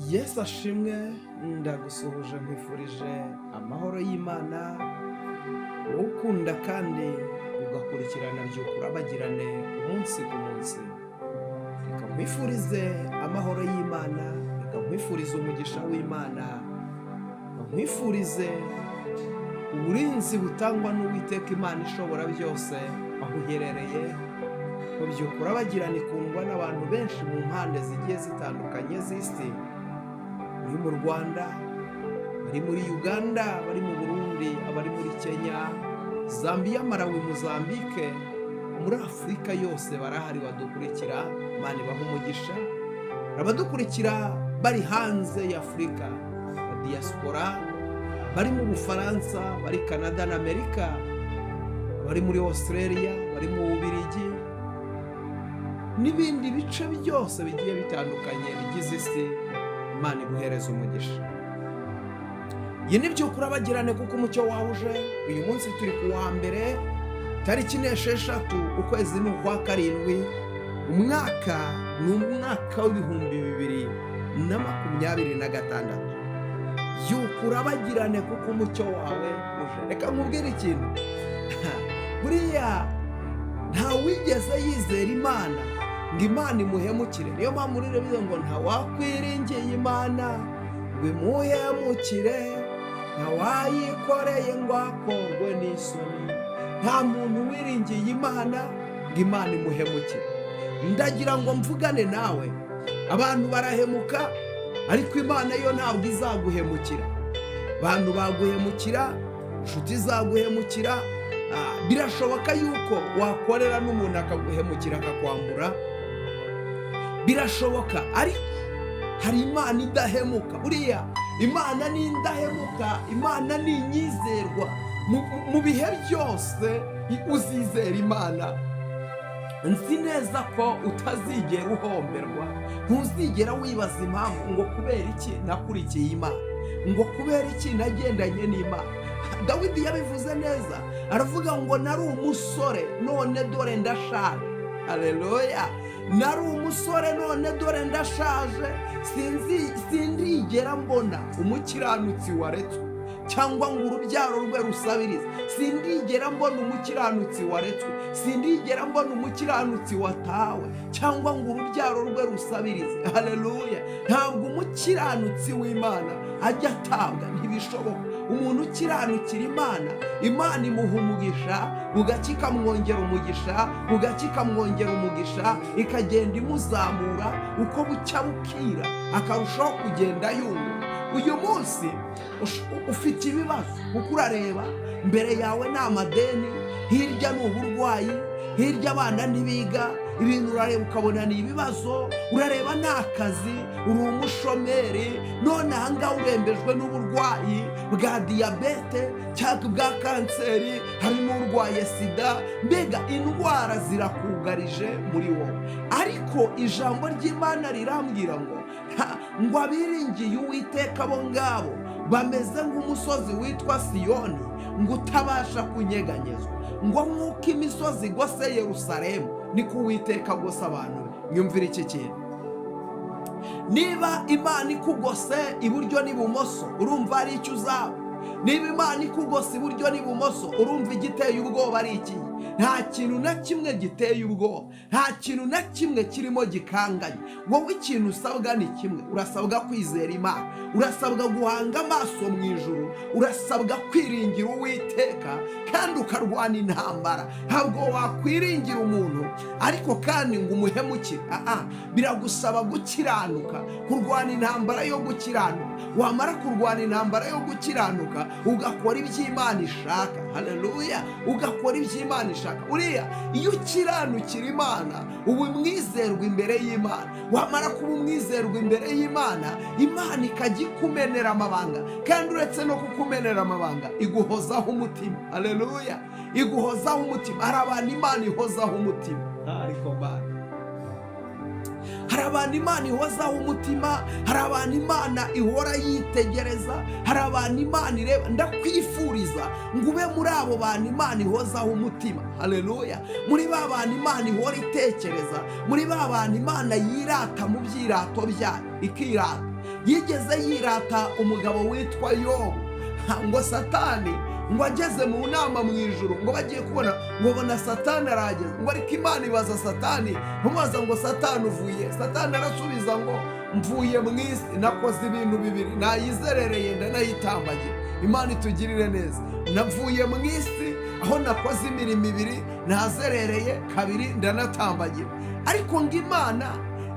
Yesu ashimwe, ndagusuhuje nkwifurije amahoro y'Imana, wowe ukunda kandi ugakurikirana by'ukurabagirane umunsi ku munsi. Reka nkwifurize amahoro y'Imana, reka nkwifurize umugisha w'Imana, nkwifurize uburinzi butangwa n'Uwiteka Imana ishobora byose aho uherereye. Mu by'ukurabagirane ikundwa n'abantu benshi mu mpande zigiye zitandukanye z'isi, bari mu Rwanda, bari muri Uganda, bari mu Burundi, abari muri Kenya, Zambia, Malawi, Mozambique, muri Afurika yose barahari badukurikira. Imana ibahe umugisha. Abadukurikira bari hanze ya Afurika, diaspora, bari mu Bufaransa, bari Canada na Amerika, bari muri Australia, bari mu Bubiligi n'ibindi bice byose bigiye bitandukanye bigize isi. Imana iguhereza umugisha. Iyi ni by'ukurabagirane kuko umucyo wawuje. Uyu munsi turi ku wa mbere, tariki 16 ukwezi ni ukwa karindwi, umwaka ni umwaka w'2026. By'ukurabagirane kuko umucyo wawe uje. Reka nkubwire ikintu buriya nta wigeze yizera Imana ngo Imana imuhemukire. Niyo mpamvu rero bivuze ngo nta wakwiringiye Imana ngo imuhemukire, nta wayikoreye ngo akorwe n'isoni. Nta muntu wiringiye Imana ngo Imana imuhemukire. Ndagira ngo mvugane nawe, abantu barahemuka ariko Imana yo ntabwo izaguhemukira. Abantu baguhemukira, inshuti zaguhemukira. Birashoboka yuko wakorera n'umuntu akaguhemukira akakwambura, birashoboka, ariko hari Imana idahemuka. Buriya Imana ni indahemuka, Imana ni inyizerwa. Mu bihe byose uzizera Imana, nzi neza ko utazigera uhomberwa. Ntuzigera wibaza impamvu ngo kubera iki nakurikiye Imana, ngo kubera iki nagendanye n'Imana. Dawidi yabivuze neza, aravuga ngo nari umusore none dore ndashaje. Haleluya! Nari umusore none dore ndashaje, sindigera mbona umukiranutsi waretswe cyangwa ngo urubyaro rwe rusabirize. Sindigera mbona umukiranutsi waretswe, sindigera mbona umukiranutsi watawe cyangwa ngo urubyaro rwe rusabirize. Haleluya! Ntabwo umukiranutsi w'Imana ajya atabwa, ntibishoboka. Umuntu ukiranukira Imana, Imana imuha umugisha, bugacya ikamwongera umugisha, bugacya ikamwongera umugisha, ikagenda imuzamura uko bucya bukira, akarushaho kugenda yunguka. Uyu munsi ufite ibibazo kuko urareba mbere yawe ni amadeni, hirya ni uburwayi, hirya abana ntibiga, ibintu urareba ukabona ni ibibazo. Urareba nta kazi, uri umushomeri, none ahangaha urembejwe n'uburwayi bwa diyabete cyangwa bwa kanseri, harimo urwaye sida. Mbega indwara zirakugarije muri wowe, ariko ijambo ry'Imana rirambwira ngo abiringiye Uwiteka abo ngabo bameze nk'umusozi witwa Siyoni, ngo utabasha kunyeganyezwa. Ngo nk'uko imisozi igose Yerusalemu, niko Uwiteka agose abantu be. Nyumvira iki kintu, niba Imana ikugose iburyo n'ibumoso, urumva ari icyo uzaba. Niba Imana ikugose iburyo n'ibumoso, urumva igiteye ubwoba ari iki? Nta kintu na kimwe giteye ubwoba, nta kintu na kimwe kirimo gikanganye. Wowe ikintu usabwa ni kimwe, urasabwa kwizera Imana, urasabwa guhanga amaso mu ijuru, urasabwa kwiringira Uwiteka kandi ukarwana intambara. Ntabwo wakwiringira umuntu ariko kandi ngo umuhemukire. Biragusaba gukiranuka, kurwana intambara yo gukiranuka. Wamara kurwana intambara yo gukiranuka, ugakora iby'Imana ishaka. Haleluya! Ugakora iby'Imana ishaka. Uriya iyo ukiranukira Imana uba umwizerwa imbere y'Imana. Wamara kuba umwizerwa imbere y'Imana, Imana ikajya ikumenera amabanga, kandi uretse no kukumenera amabanga iguhozaho umutima. Haleluya! Iguhozaho umutima. Hari abantu Imana ihozaho umutima, ariko bana, hari abantu Imana ihozaho umutima, hari abantu Imana ihora yitegereza, hari abantu Imana ireba. Ndakwifuriza ngo ube muri abo bantu Imana ihozaho umutima. Haleluya! Muri ba bantu Imana ihora itekereza, muri ba bantu Imana yirata mu byirato byayo ikirata. yigeze yirata umugabo witwa Yobu, ngo Satani ngo ageze mu nama mu ijuru, ngo bagiye kubona ngo bona Satani arageze, ngo ariko Imana ibaza Satani, umubaza ngo Satani uvuye? Satani arasubiza ngo mvuye mu isi, nakoze ibintu bibiri, nayizerereye ndanayitambagira. Imana itugirire neza. Navuye mu isi aho nakoze imirimo ibiri, nazerereye kabiri, ndanatambagira. Ariko ngo Imana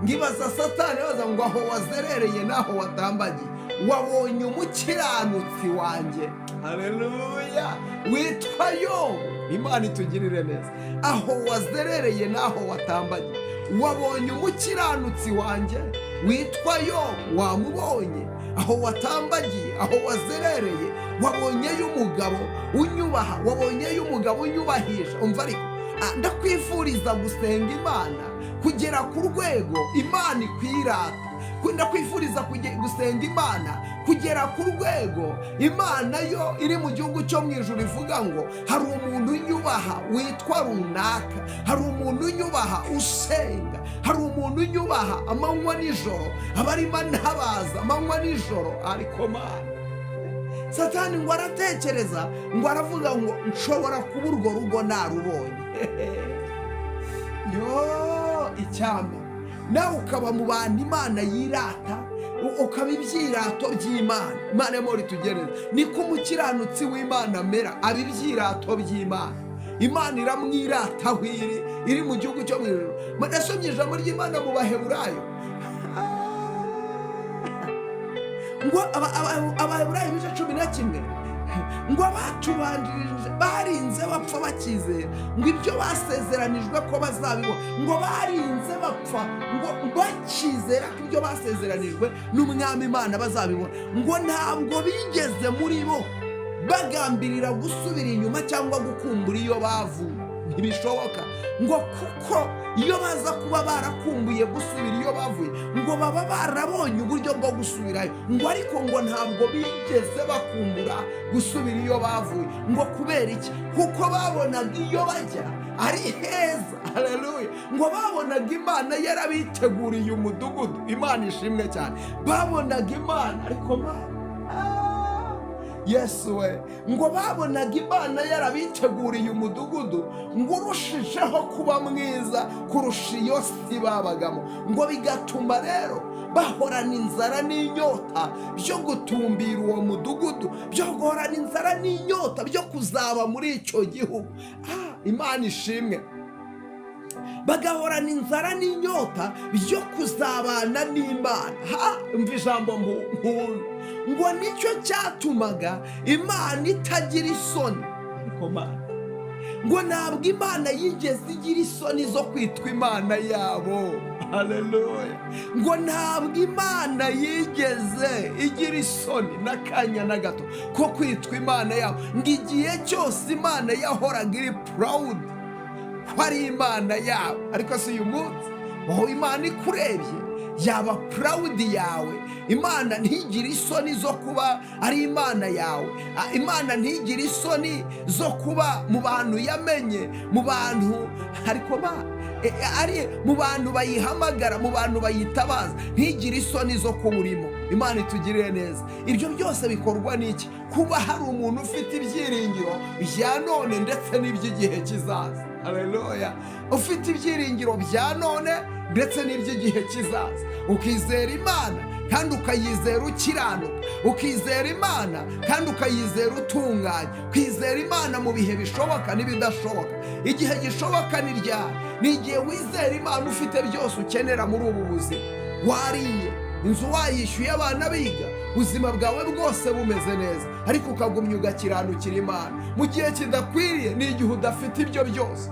ngibaza Satani, baza ngo aho wazerereye naho watambagiye wabonye umukiranutsi wanjye, haleluya, witwa Yobu. Imana itugirire neza. Aho wazerereye naho watambagiye wabonye umukiranutsi wanjye witwa Yobu, wamubonye. Aho watambagiye, aho wazerereye wabonyeyo umugabo unyubaha, wabonyeyo umugabo unyubahisha. Umva ariko ndakwifuriza gusenga Imana kugera ku rwego Imana ikwirata. Ndakwifuriza gusenga Imana kugera ku rwego Imana yo iri mu gihugu cyo mu ijuru ivuga ngo hari umuntu unyubaha witwa runaka, hari umuntu unyubaha usenga, hari umuntu unyubaha amanywa nijoro, abarimo ntabaza amanywa nijoro. Ariko Mana, Satani ngo aratekereza, ngo aravuga ngo nshobora kuba urwo rugo narubonye. Yo, icyampa nawe ukaba mu bantu Imana yirata, ukaba ibyirato by'Imana. Imana y'amahoro itugereze. Niko umukiranutsi w'Imana amera, aba ibyirato by'Imana. Imana iramwirata aho iri mu gihugu cyo mu ijuru. Nasomye ijambo ry'Imana mu Baheburayo, ngo Abaheburayo ibice 11, ngo abatubanjirije barinze bapfa bakizera ngo ibyo basezeranijwe ko bazabibona, ngo barinze bapfa ngo bakizera ko ibyo basezeranijwe n'Umwami Imana bazabibona, ngo ntabwo bigeze muri bo bagambirira gusubira inyuma cyangwa gukumbura iyo bavuye. Ntibishoboka, ngo kuko iyo baza kuba barakumbuye gusubira iyo bavuye, ngo baba barabonye uburyo bwo gusubirayo. Ngo ariko ngo ntabwo bigeze bakumbura gusubira iyo bavuye. Ngo kubera iki? Kuko babonaga iyo bajya ari heza. Haleluya. Ngo babonaga Imana yarabiteguriye umudugudu. Imana ishimwe cyane. Babonaga Imana, ariko Mana, Yesu we, ngo babonaga Imana yarabiteguriye umudugudu ngo urushijeho kuba mwiza kurusha iyo si babagamo, ngo bigatuma rero bahorana inzara n'inyota byo gutumbira uwo mudugudu, byo guhorana inzara n'inyota byo kuzaba muri icyo gihugu. Imana ishimwe. Bagahorana inzara n'inyota byo kuzabana n'Imana. Umva ijambo nkuru, ngo nicyo cyatumaga Imana itagira isoni. Ariko Mana, ngo ntabwo Imana yigeze igira isoni zo kwitwa Imana yabo. Haleluya. Ngo ntabwo Imana yigeze igira isoni n'akanya na gato ko kwitwa Imana yabo. Ngo igihe cyose Imana yahoraga iri proud ko ari Imana yabo. Ariko si uyu munsi wowe Imana ikurebye yaba proud yawe. Imana ntigira isoni zo kuba ari Imana yawe. Imana ntigira isoni zo kuba mu bantu yamenye, mu bantu, ariko ari mu bantu bayihamagara, mu bantu bayitabaza. Ntigira isoni zo kuburimo. Imana itugirire neza. Ibyo byose bikorwa n'iki? Kuba hari umuntu ufite ibyiringiro bya none ndetse n'iby'igihe kizaza. Haleluya. Ufite ibyiringiro bya none ndetse n'iby'igihe kizaza. Ukizera Imana kandi ukayizera ukiranuka, ukizera Imana kandi ukayizera utunganye, ukizera Imana mu bihe bishoboka n'ibidashoboka. Igihe gishoboka ni ryari? Ni igihe wizera Imana ufite byose ukenera muri ubu buzima. Wariye, inzu wayishyuye, abana biga, ubuzima bwawe bwose bumeze neza, ariko ukagumya ugakiranukira Imana. Mu gihe kidakwiriye ni igihe udafite ibyo byose.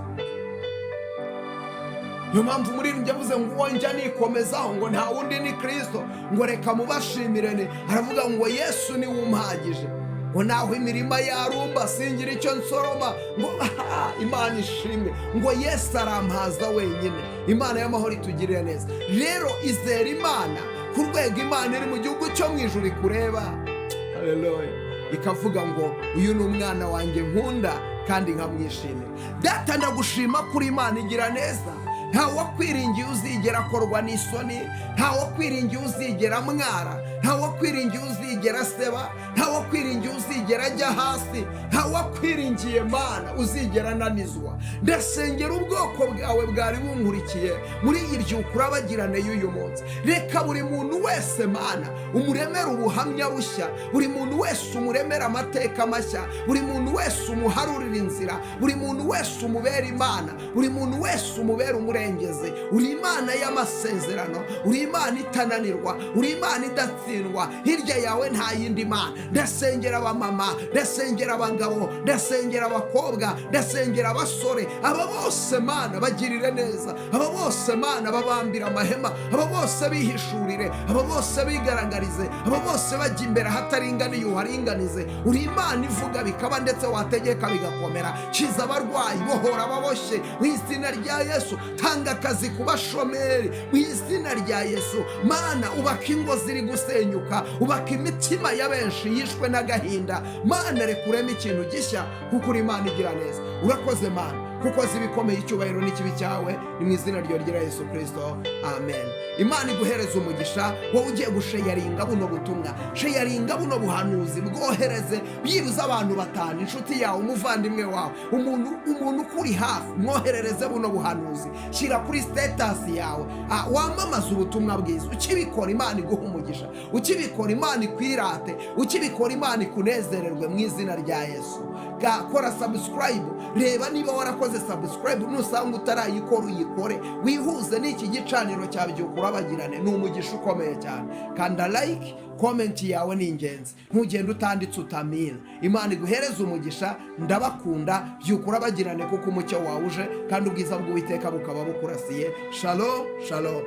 Niyo mpamvu umuririmbyi yavuze ngo uwo njya nikomezaho ngo nta wundi ni Kristo, ngo reka mubashimirene. Aravuga ngo Yesu niwe umpagije, ngo naho imirima yarumba singira icyo nsoroma, ngo Imana ishimwe, ngo Yesu arampaza wenyine. Imana y'amahoro itugirire neza. Rero izera Imana ku rwego Imana iri mu gihugu cyo mu ijuru ikureba. Haleluya. Ikavuga ngo uyu ni umwana wanjye nkunda kandi nkamwishimira. Data, ndagushima kuri Imana igira neza. Nta wakwiringiye uzigera akorwa n'isoni, nta wakwiringiye uzigera mwara, ntawakwiringiye uzigera aseba, ntawakwiringiye uzigera ajya hasi, ntawakwiringiye Mana uzigera ananizwa. Ndasengera ubwoko bwawe bwari bunkurikiye muri iyi byuka urabagirane y'uyu munsi. Reka buri muntu wese Mana umuremera ubuhamya bushya, buri muntu wese umuremera amateka mashya, buri muntu wese umuharurira inzira, buri muntu wese umubera Imana, buri muntu wese umubera umurengezi. Uri Imana y'amasezerano, uri Imana itananirwa, uri Imana idatsindwa, hirya yawe nta yindi Mana. Ndasengera abamama, ndasengera abagabo, ndasengera abakobwa, ndasengera abasore, aba bose Mana bagirire neza, aba bose Mana babambira amahema, aba bose bihishurire, aba bose bigaragarize, aba bose bajya imbere ahataringaniye uharinganize. Uri Imana ivuga bikaba ndetse wategeka bigakomera. Kiza abarwayi, bohora ababoshye mu izina rya Yesu. Tanga akazi ku bashomeri mu izina rya Yesu. Mana ubaka ingo ziri gusenyuka, ubaka imitima ya benshi yishwe n'agahinda. Mana rekuremo ikintu gishya kuko uri Imana igira neza. Urakoze Mana kuko zibikomeye icyubahiro n'ikibi cyawe, ni mu izina rya Yesu Kristo, amen. Imana iguhereze umugisha. Wowe ugiye gusheyaringa buno butumwa, sheyaringa buno buhanuzi, bwohereze byibuze abantu batanu, inshuti yawe, umuvandimwe wawe, umuntu ukuri hafi, mwoherereze buno buhanuzi. Shyira kuri status yawe, wamamaza ubutumwa bwiza. Ukibikora Imana iguha umugisha, ukibikora Imana ikwirate, ukibikora Imana ikunezererwe mu izina rya Yesu. Kora subscribe, reba niba warakoze subscribe, nusanga utarayikora uyikore, wihuze n'iki gicaniro cya byuka urabagirane. Ni umugisha ukomeye cyane. Kanda like, comment yawe ni ingenzi, ntugende utanditse utamira. Imana iguhereze umugisha. Ndabakunda. Byuka urabagirane kuko umucyo wawe uje kandi ubwiza bw'Uwiteka bukaba bukurasiye. Shalom, shalom.